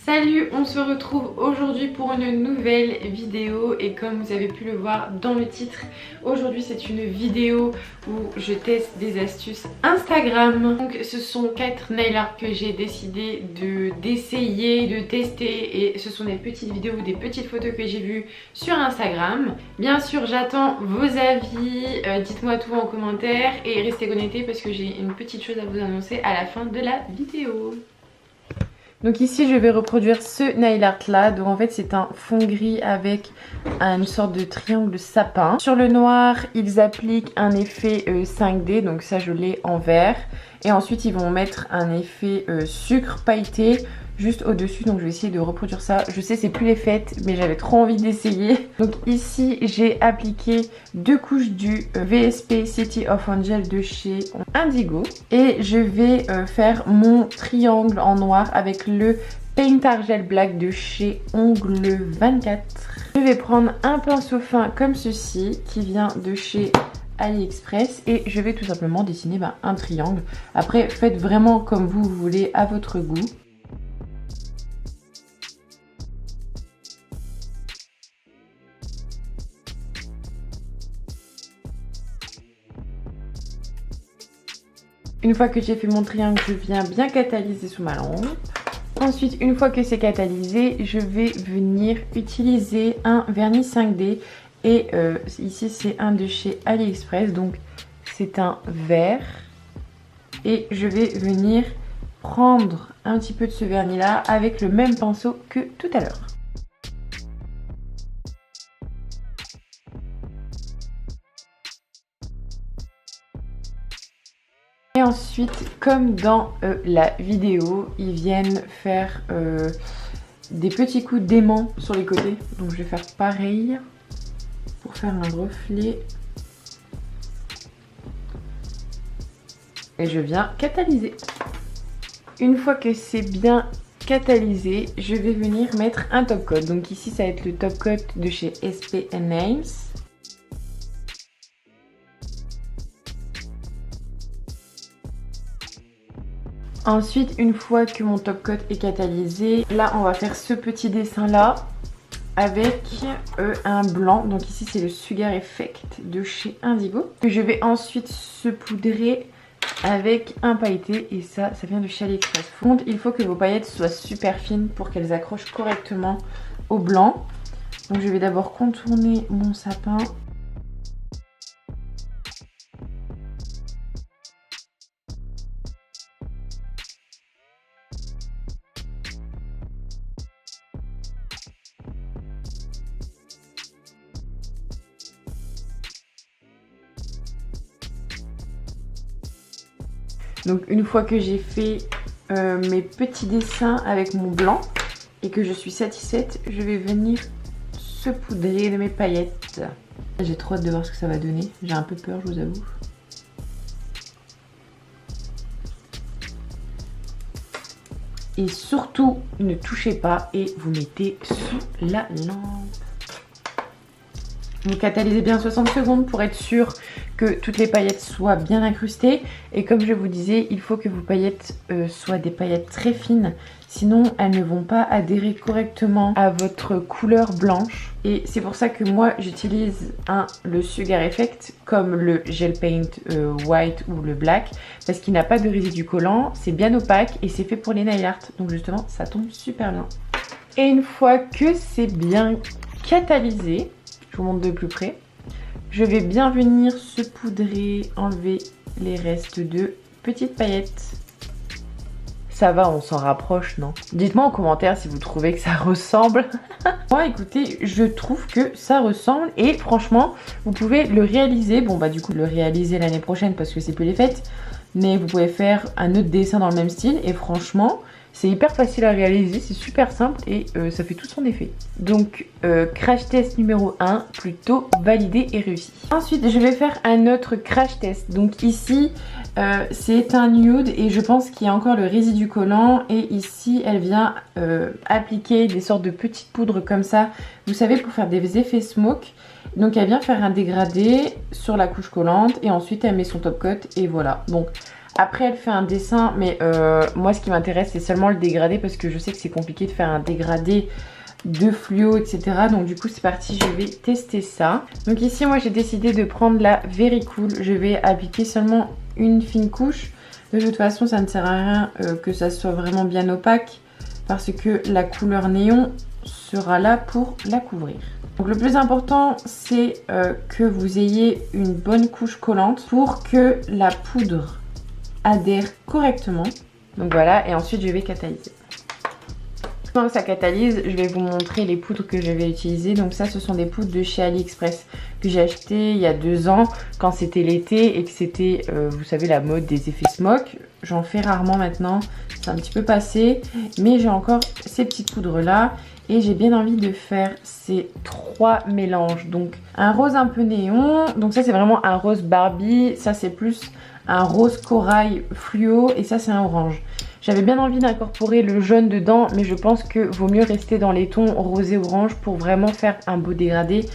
Salut, on se retrouve aujourd'hui pour une nouvelle vidéo et comme vous avez pu le voir dans le titre, aujourd'hui c'est une vidéo où je teste des astuces Instagram. Donc ce sont 4 nail art que j'ai décidé d'essayer, de tester, et ce sont des petites vidéos ou des petites photos que j'ai vues sur Instagram. Bien sûr j'attends vos avis, dites-moi tout en commentaire et restez connectés parce que j'ai une petite chose à vous annoncer à la fin de la vidéo. Donc ici je vais reproduire ce nail art là. Donc en fait c'est un fond gris avec une sorte de triangle sapin. Sur le noir ils appliquent un effet 5D, donc ça je l'ai en vert. Et ensuite ils vont mettre un effet sucre pailleté juste au dessus, donc je vais essayer de reproduire ça. Je sais c'est plus les fêtes mais j'avais trop envie d'essayer. Donc ici j'ai appliqué 2 couches du VSP City of Angel de chez Indigo. Et je vais faire mon triangle en noir avec le Paint Argel Black de chez Ongle 24. Je vais prendre un pinceau fin comme ceci qui vient de chez AliExpress et je vais tout simplement dessiner un triangle. Après faites vraiment comme vous voulez à votre goût. Une fois que j'ai fait mon triangle, je viens bien catalyser sous ma lampe. Ensuite, une fois que c'est catalysé, je vais venir utiliser un vernis 5D. Et ici, c'est un de chez AliExpress. Donc, c'est un vert. Et je vais venir prendre un petit peu de ce vernis-là avec le même pinceau que tout à l'heure. Et ensuite, comme dans la vidéo, ils viennent faire des petits coups d'aimant sur les côtés. Donc je vais faire pareil pour faire un reflet. Et je viens catalyser. Une fois que c'est bien catalysé, je vais venir mettre un top coat. Donc ici, ça va être le top coat de chez SP Nails. Ensuite, une fois que mon top coat est catalysé, là on va faire ce petit dessin là avec un blanc. Donc ici c'est le Sugar Effect de chez Indigo, que je vais ensuite saupoudrer avec un pailleté, et ça vient de chez AliExpress. Il faut que vos paillettes soient super fines pour qu'elles accrochent correctement au blanc. Donc je vais d'abord contourner mon sapin. Donc une fois que j'ai fait mes petits dessins avec mon blanc et que je suis satisfaite, je vais venir saupoudrer de mes paillettes. J'ai trop hâte de voir ce que ça va donner. J'ai un peu peur, je vous avoue. Et surtout, ne touchez pas et vous mettez sous la lampe. Vous catalysez bien 60 secondes pour être sûr que toutes les paillettes soient bien incrustées. Et comme je vous disais, il faut que vos paillettes soient des paillettes très fines. Sinon, elles ne vont pas adhérer correctement à votre couleur blanche. Et c'est pour ça que moi, j'utilise le Sugar Effect comme le Gel Paint White ou le Black. Parce qu'il n'a pas de résidu collant, c'est bien opaque et c'est fait pour les nail art. Donc justement, ça tombe super bien. Et une fois que c'est bien catalysé, je vous montre de plus près. Je vais bien venir saupoudrer, enlever les restes de petites paillettes. Ça va, on s'en rapproche, non? Dites-moi en commentaire si vous trouvez que ça ressemble. Moi, écoutez, je trouve que ça ressemble et franchement, vous pouvez le réaliser. Bon, bah du coup, le réaliser l'année prochaine parce que c'est plus les fêtes. Mais vous pouvez faire un autre dessin dans le même style et franchement, c'est hyper facile à réaliser, c'est super simple et ça fait tout son effet. Donc crash test numéro 1, plutôt validé et réussi. Ensuite je vais faire un autre crash test. Donc ici c'est un nude et je pense qu'il y a encore le résidu collant. Et ici elle vient appliquer des sortes de petites poudres comme ça, vous savez, pour faire des effets smoke. Donc elle vient faire un dégradé sur la couche collante et ensuite elle met son top coat et voilà. Donc Après elle fait un dessin, mais moi ce qui m'intéresse c'est seulement le dégradé parce que je sais que c'est compliqué de faire un dégradé de fluo, etc. Donc du coup c'est parti, je vais tester ça. Donc ici moi j'ai décidé de prendre la Very Cool. Je vais appliquer seulement une fine couche. De toute façon ça ne sert à rien que ça soit vraiment bien opaque parce que la couleur néon sera là pour la couvrir. Donc le plus important c'est que vous ayez une bonne couche collante pour que la poudre adhère correctement. Donc voilà, et ensuite je vais catalyser. Pendant que ça catalyse, je vais vous montrer les poudres que je vais utiliser. Donc ça, ce sont des poudres de chez AliExpress que j'ai acheté il y a 2 ans quand c'était l'été et que c'était, vous savez, la mode des effets smoke. J'en fais rarement maintenant, c'est un petit peu passé, mais j'ai encore ces petites poudres là et j'ai bien envie de faire ces 3 mélanges. Donc un rose un peu néon, donc ça c'est vraiment un rose Barbie, ça c'est plus un rose corail fluo et ça c'est un orange. J'avais bien envie d'incorporer le jaune dedans, mais je pense que vaut mieux rester dans les tons rosé orange pour vraiment faire un beau dégradé.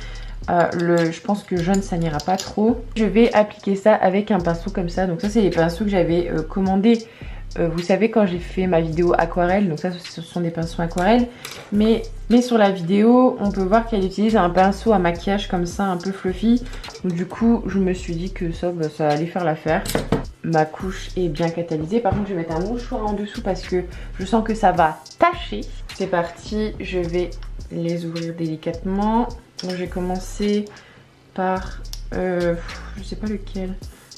Je pense que jaune ça n'ira pas trop. Je vais appliquer ça avec un pinceau comme ça. Donc ça c'est les pinceaux que j'avais commandés. Vous savez quand j'ai fait ma vidéo aquarelle, donc ça ce sont des pinceaux aquarelles. Mais sur la vidéo on peut voir qu'elle utilise un pinceau à maquillage comme ça un peu fluffy. Donc du coup je me suis dit que ça allait faire l'affaire. Ma couche est bien catalysée. Par contre je vais mettre un mouchoir en dessous parce que je sens que ça va tacher. C'est parti, je vais les ouvrir délicatement. Donc je vais commencer par, je sais pas lequel,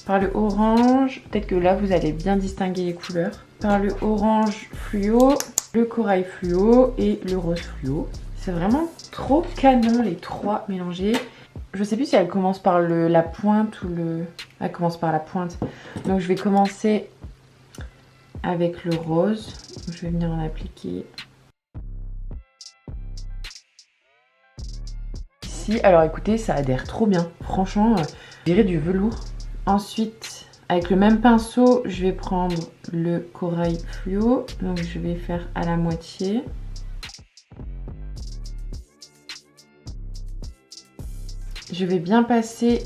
par le orange. Peut-être que là vous allez bien distinguer les couleurs. Par le orange fluo, le corail fluo et le rose fluo. C'est vraiment trop canon les 3 mélangés. Je sais plus si elle commence par la pointe ou le... Elle commence par la pointe. Donc je vais commencer avec le rose. Je vais venir en appliquer ici. Alors écoutez, ça adhère trop bien. Franchement, je dirais du velours. Ensuite, avec le même pinceau, je vais prendre le corail fluo. Donc je vais faire à la moitié. Je vais bien passer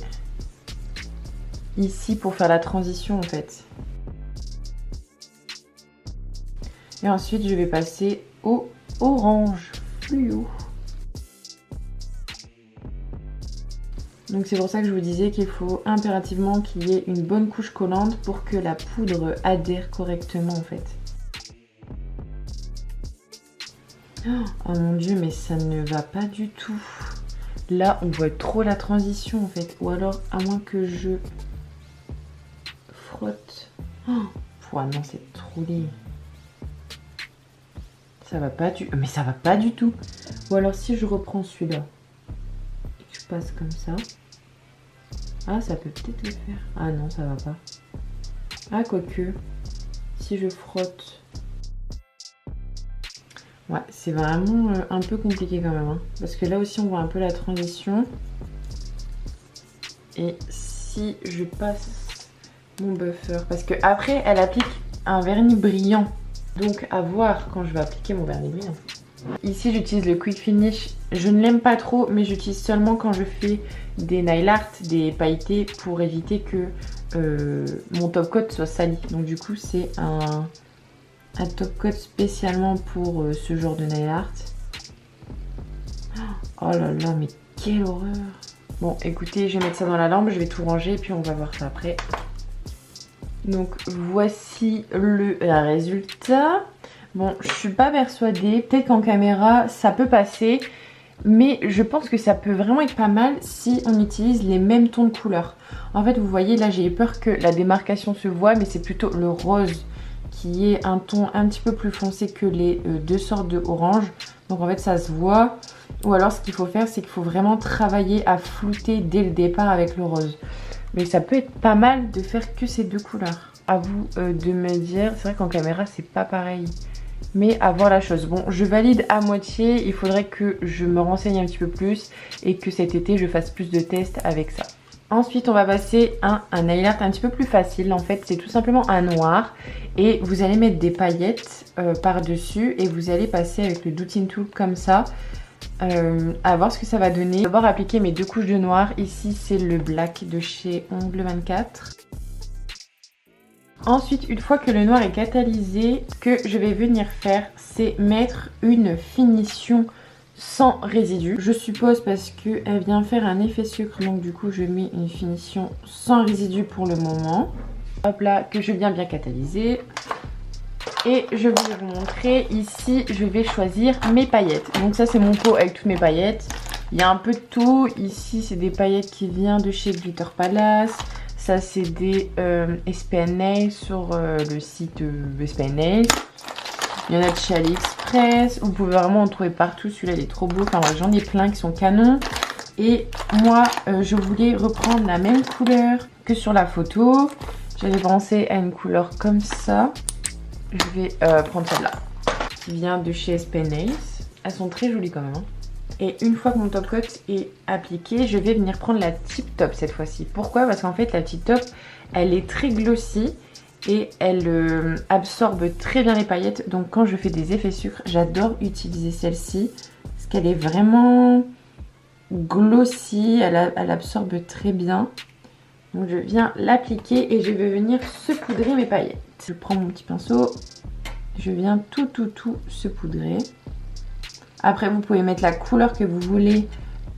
ici pour faire la transition en fait. Et ensuite je vais passer au orange fluo. Donc c'est pour ça que je vous disais qu'il faut impérativement qu'il y ait une bonne couche collante pour que la poudre adhère correctement en fait. Oh mon dieu, mais ça ne va pas du tout. Là, on voit trop la transition en fait. Ou alors, à moins que je frotte. Oh non, c'est trop laid. Ça va pas du... Mais ça va pas du tout. Ou alors, si je reprends celui-là et que je passe comme ça. Ah, ça peut peut-être le faire. Ah non, ça va pas. Ah, quoique. Si je frotte... Ouais, c'est vraiment un peu compliqué quand même. Hein. Parce que là aussi, on voit un peu la transition. Et si je passe mon buffer... Parce que après, elle applique un vernis brillant. Donc, à voir quand je vais appliquer mon vernis brillant. Ici, j'utilise le Quick Finish. Je ne l'aime pas trop, mais j'utilise seulement quand je fais des nail art, des pailletés, pour éviter que mon top coat soit sali. Donc, du coup, c'est un top coat spécialement pour ce genre de nail art. Oh là là, mais quelle horreur! Bon, écoutez, je vais mettre ça dans la lampe, je vais tout ranger et puis on va voir ça après. Donc, voici le résultat. Bon, je suis pas persuadée. Peut-être qu'en caméra, ça peut passer. Mais je pense que ça peut vraiment être pas mal si on utilise les mêmes tons de couleurs. En fait, vous voyez, là, j'ai peur que la démarcation se voit, mais c'est plutôt le rose qui est un ton un petit peu plus foncé que les deux sortes de orange. Donc, en fait, ça se voit. Ou alors, ce qu'il faut faire, c'est qu'il faut vraiment travailler à flouter dès le départ avec le rose. Mais ça peut être pas mal de faire que ces deux couleurs. À vous de me dire. C'est vrai qu'en caméra, c'est pas pareil. Mais à voir la chose. Bon, je valide à moitié. Il faudrait que je me renseigne un petit peu plus et que cet été, je fasse plus de tests avec ça. Ensuite, on va passer à un nail art un petit peu plus facile. En fait, c'est tout simplement un noir. Et vous allez mettre des paillettes par-dessus. Et vous allez passer avec le Doutine Tool comme ça. À voir ce que ça va donner. D'abord appliquer mes deux couches de noir. Ici, c'est le black de chez Ongle 24. Ensuite, une fois que le noir est catalysé, ce que je vais venir faire, c'est mettre une finition sans résidus. Je suppose parce qu'elle vient faire un effet sucre, donc du coup je mets une finition sans résidus pour le moment. Hop là, que je viens bien catalyser. Et je vais vous montrer, ici je vais choisir mes paillettes. Donc ça c'est mon pot avec toutes mes paillettes. Il y a un peu de tout. Ici c'est des paillettes qui viennent de chez Glitter Palace. Ça c'est des SPN Nails sur le site SPN Nails. Il y en a de chez AliExpress. Vous pouvez vraiment en trouver partout. Celui-là il est trop beau. Enfin voilà, j'en ai plein qui sont canons. Et moi je voulais reprendre la même couleur que sur la photo. J'avais pensé à une couleur comme ça. Je vais prendre celle-là, qui vient de chez SPN Nails. Elles sont très jolies quand même. Hein. Et une fois que mon top coat est appliqué, je vais venir prendre la Tip Top cette fois-ci. Pourquoi? Parce qu'en fait, la Tip Top, elle est très glossy et elle absorbe très bien les paillettes. Donc quand je fais des effets sucre, j'adore utiliser celle-ci. Parce qu'elle est vraiment glossy, elle absorbe très bien. Donc je viens l'appliquer et je vais venir saupoudrer mes paillettes. Je prends mon petit pinceau, je viens tout saupoudrer. Après vous pouvez mettre la couleur que vous voulez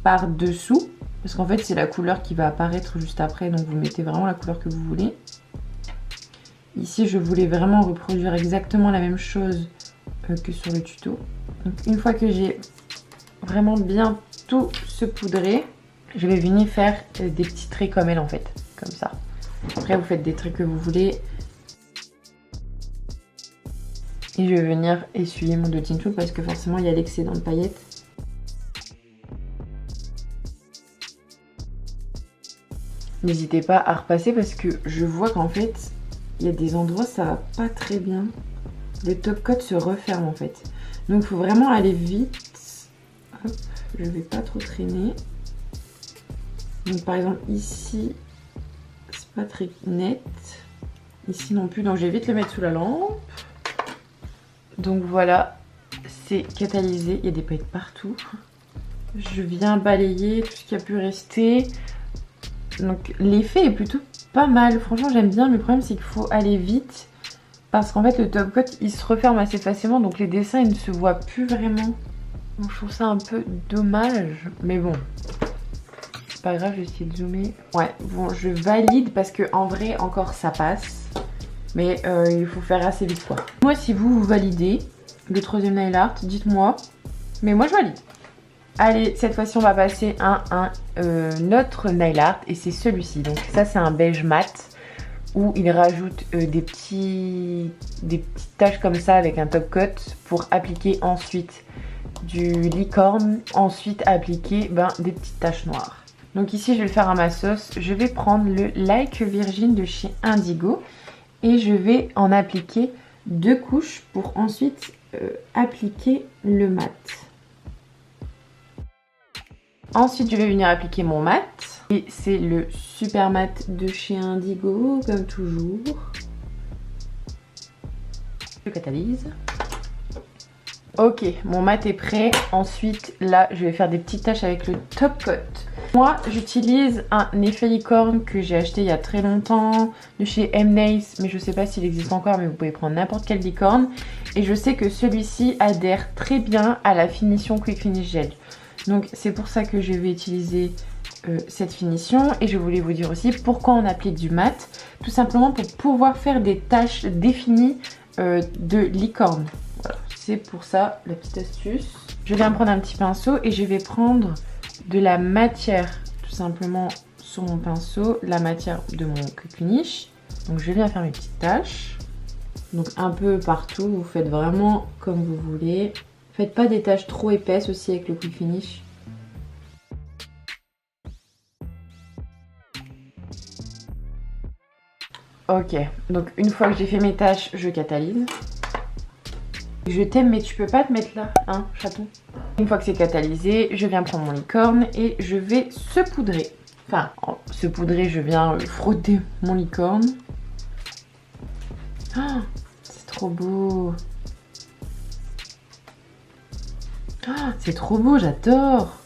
par dessous. Parce qu'en fait c'est la couleur qui va apparaître juste après. Donc vous mettez vraiment la couleur que vous voulez. Ici je voulais vraiment reproduire exactement la même chose que sur le tuto. Donc une fois que j'ai vraiment bien tout saupoudré, je vais venir faire des petits traits comme elle en fait. Comme ça. Après vous faites des traits que vous voulez. Et je vais venir essuyer mon doting tool parce que forcément il y a l'excédent de paillettes. N'hésitez pas à repasser parce que je vois qu'en fait il y a des endroits ça va pas très bien. Le top coat se referme en fait. Donc il faut vraiment aller vite. Hop, je vais pas trop traîner. Donc par exemple ici c'est pas très net. Ici non plus, donc je vais vite le mettre sous la lampe. Donc voilà, c'est catalysé, il y a des paillettes partout. Je viens balayer tout ce qui a pu rester. Donc l'effet est plutôt pas mal, franchement j'aime bien. Le problème c'est qu'il faut aller vite. Parce qu'en fait le top coat il se referme assez facilement. Donc les dessins ils ne se voient plus vraiment. Donc je trouve ça un peu dommage. Mais bon, c'est pas grave, je vais essayer de zoomer. Ouais, bon je valide parce que en vrai encore ça passe. Mais il faut faire assez vite quoi. Moi si vous validez le troisième nail art, dites-moi. Mais moi je valide. Allez, cette fois-ci on va passer à un autre nail art. Et c'est celui-ci. Donc ça c'est un beige mat. Où il rajoute des petites taches comme ça avec un top coat. Pour appliquer ensuite du licorne. Ensuite appliquer des petites taches noires. Donc ici je vais le faire à ma sauce. Je vais prendre le Like Virgin de chez Indigo. Et je vais en appliquer 2 couches pour ensuite appliquer le mat. Ensuite, je vais venir appliquer mon mat. Et c'est le Super Mat de chez Indigo, comme toujours. Je catalyse. Ok, mon mat est prêt. Ensuite, là, je vais faire des petites taches avec le top coat. Moi, j'utilise un effet licorne que j'ai acheté il y a très longtemps de chez M-Nails, mais je sais pas s'il existe encore, mais vous pouvez prendre n'importe quelle licorne. Et je sais que celui-ci adhère très bien à la finition Quick Finish Gel. Donc c'est pour ça que je vais utiliser cette finition. Et je voulais vous dire aussi pourquoi on applique du mat. Tout simplement pour pouvoir faire des taches définies de licorne. Voilà, c'est pour ça la petite astuce. Je viens prendre un petit pinceau et je vais prendre de la matière tout simplement sur mon pinceau, la matière de mon Quick Finish. Donc je viens faire mes petites taches. Donc un peu partout, vous faites vraiment comme vous voulez. Faites pas des taches trop épaisses aussi avec le Quick Finish. Ok, donc une fois que j'ai fait mes taches, je catalyse. Je t'aime mais tu peux pas te mettre là, hein, chaton. Une fois que c'est catalysé, je viens prendre mon licorne et je vais saupoudrer. Enfin, saupoudrer, je viens frotter mon licorne. Oh, c'est trop beau. Oh, c'est trop beau, j'adore.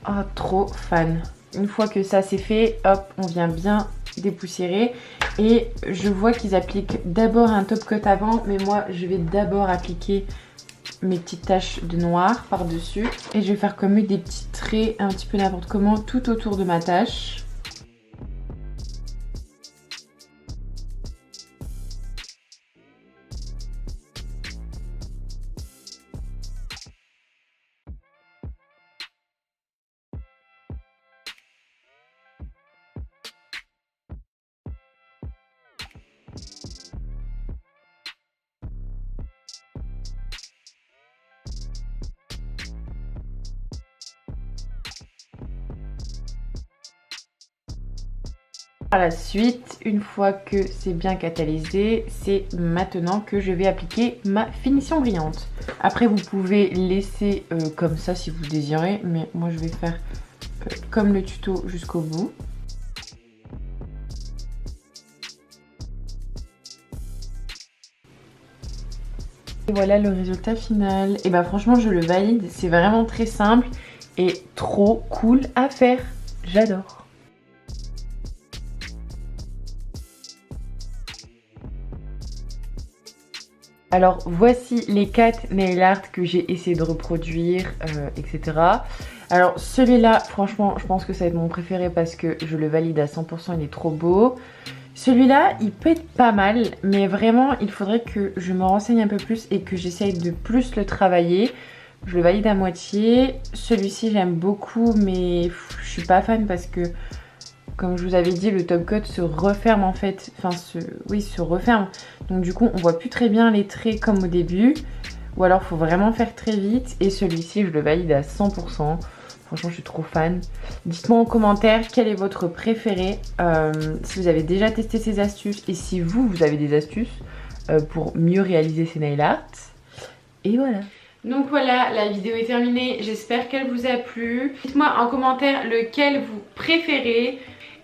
Oh, trop fan. Une fois que ça c'est fait, hop, on vient bien dépoussiéré. Et je vois qu'ils appliquent d'abord un top coat avant, mais moi je vais d'abord appliquer mes petites taches de noir par dessus. Et je vais faire comme des petits traits un petit peu n'importe comment tout autour de ma tache. Par la suite, une fois que c'est bien catalysé, c'est maintenant que je vais appliquer ma finition brillante. Après, vous pouvez laisser comme ça si vous désirez, mais moi je vais faire comme le tuto jusqu'au bout. Et voilà le résultat final. Et bah franchement, je le valide, c'est vraiment très simple et trop cool à faire. J'adore. Alors voici les 4 nail art que j'ai essayé de reproduire, etc. Alors celui-là, franchement, je pense que ça va être mon préféré parce que je le valide à 100%, il est trop beau. Celui-là, il peut être pas mal, mais vraiment, il faudrait que je me renseigne un peu plus et que j'essaye de plus le travailler. Je le valide à moitié. Celui-ci, j'aime beaucoup, mais je suis pas fan parce que, comme je vous avais dit, le top coat se referme en fait. Enfin, se referme. Donc du coup, on voit plus très bien les traits comme au début. Ou alors, il faut vraiment faire très vite. Et celui-ci, je le valide à 100%. Franchement, je suis trop fan. Dites-moi en commentaire quel est votre préféré. Si vous avez déjà testé ces astuces. Et si vous avez des astuces pour mieux réaliser ces nail art. Et voilà. Donc voilà, la vidéo est terminée. J'espère qu'elle vous a plu. Dites-moi en commentaire lequel vous préférez.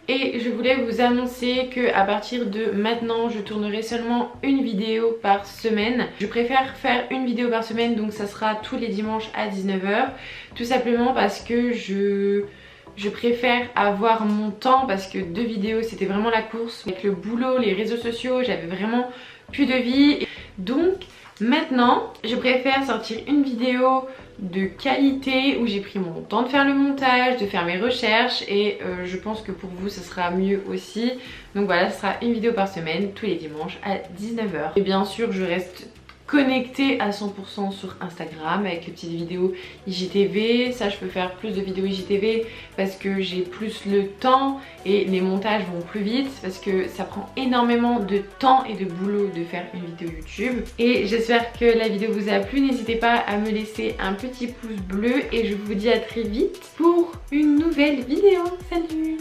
Et je voulais vous annoncer que à partir de maintenant, je tournerai seulement une vidéo par semaine. Je préfère faire une vidéo par semaine, donc ça sera tous les dimanches à 19 h. Tout simplement parce que je préfère avoir mon temps, parce que 2 vidéos c'était vraiment la course. Avec le boulot, les réseaux sociaux, j'avais vraiment plus de vie. Donc maintenant, je préfère sortir une vidéo de qualité où j'ai pris mon temps de faire le montage, de faire mes recherches et je pense que pour vous ça sera mieux aussi. Donc voilà, ce sera une vidéo par semaine tous les dimanches à 19 h. Et bien sûr, je reste connectée à 100% sur Instagram avec les petites vidéos IGTV. Ça, je peux faire plus de vidéos IGTV parce que j'ai plus le temps et les montages vont plus vite parce que ça prend énormément de temps et de boulot de faire une vidéo YouTube. Et j'espère que la vidéo vous a plu. N'hésitez pas à me laisser un petit pouce bleu et je vous dis à très vite pour une nouvelle vidéo. Salut!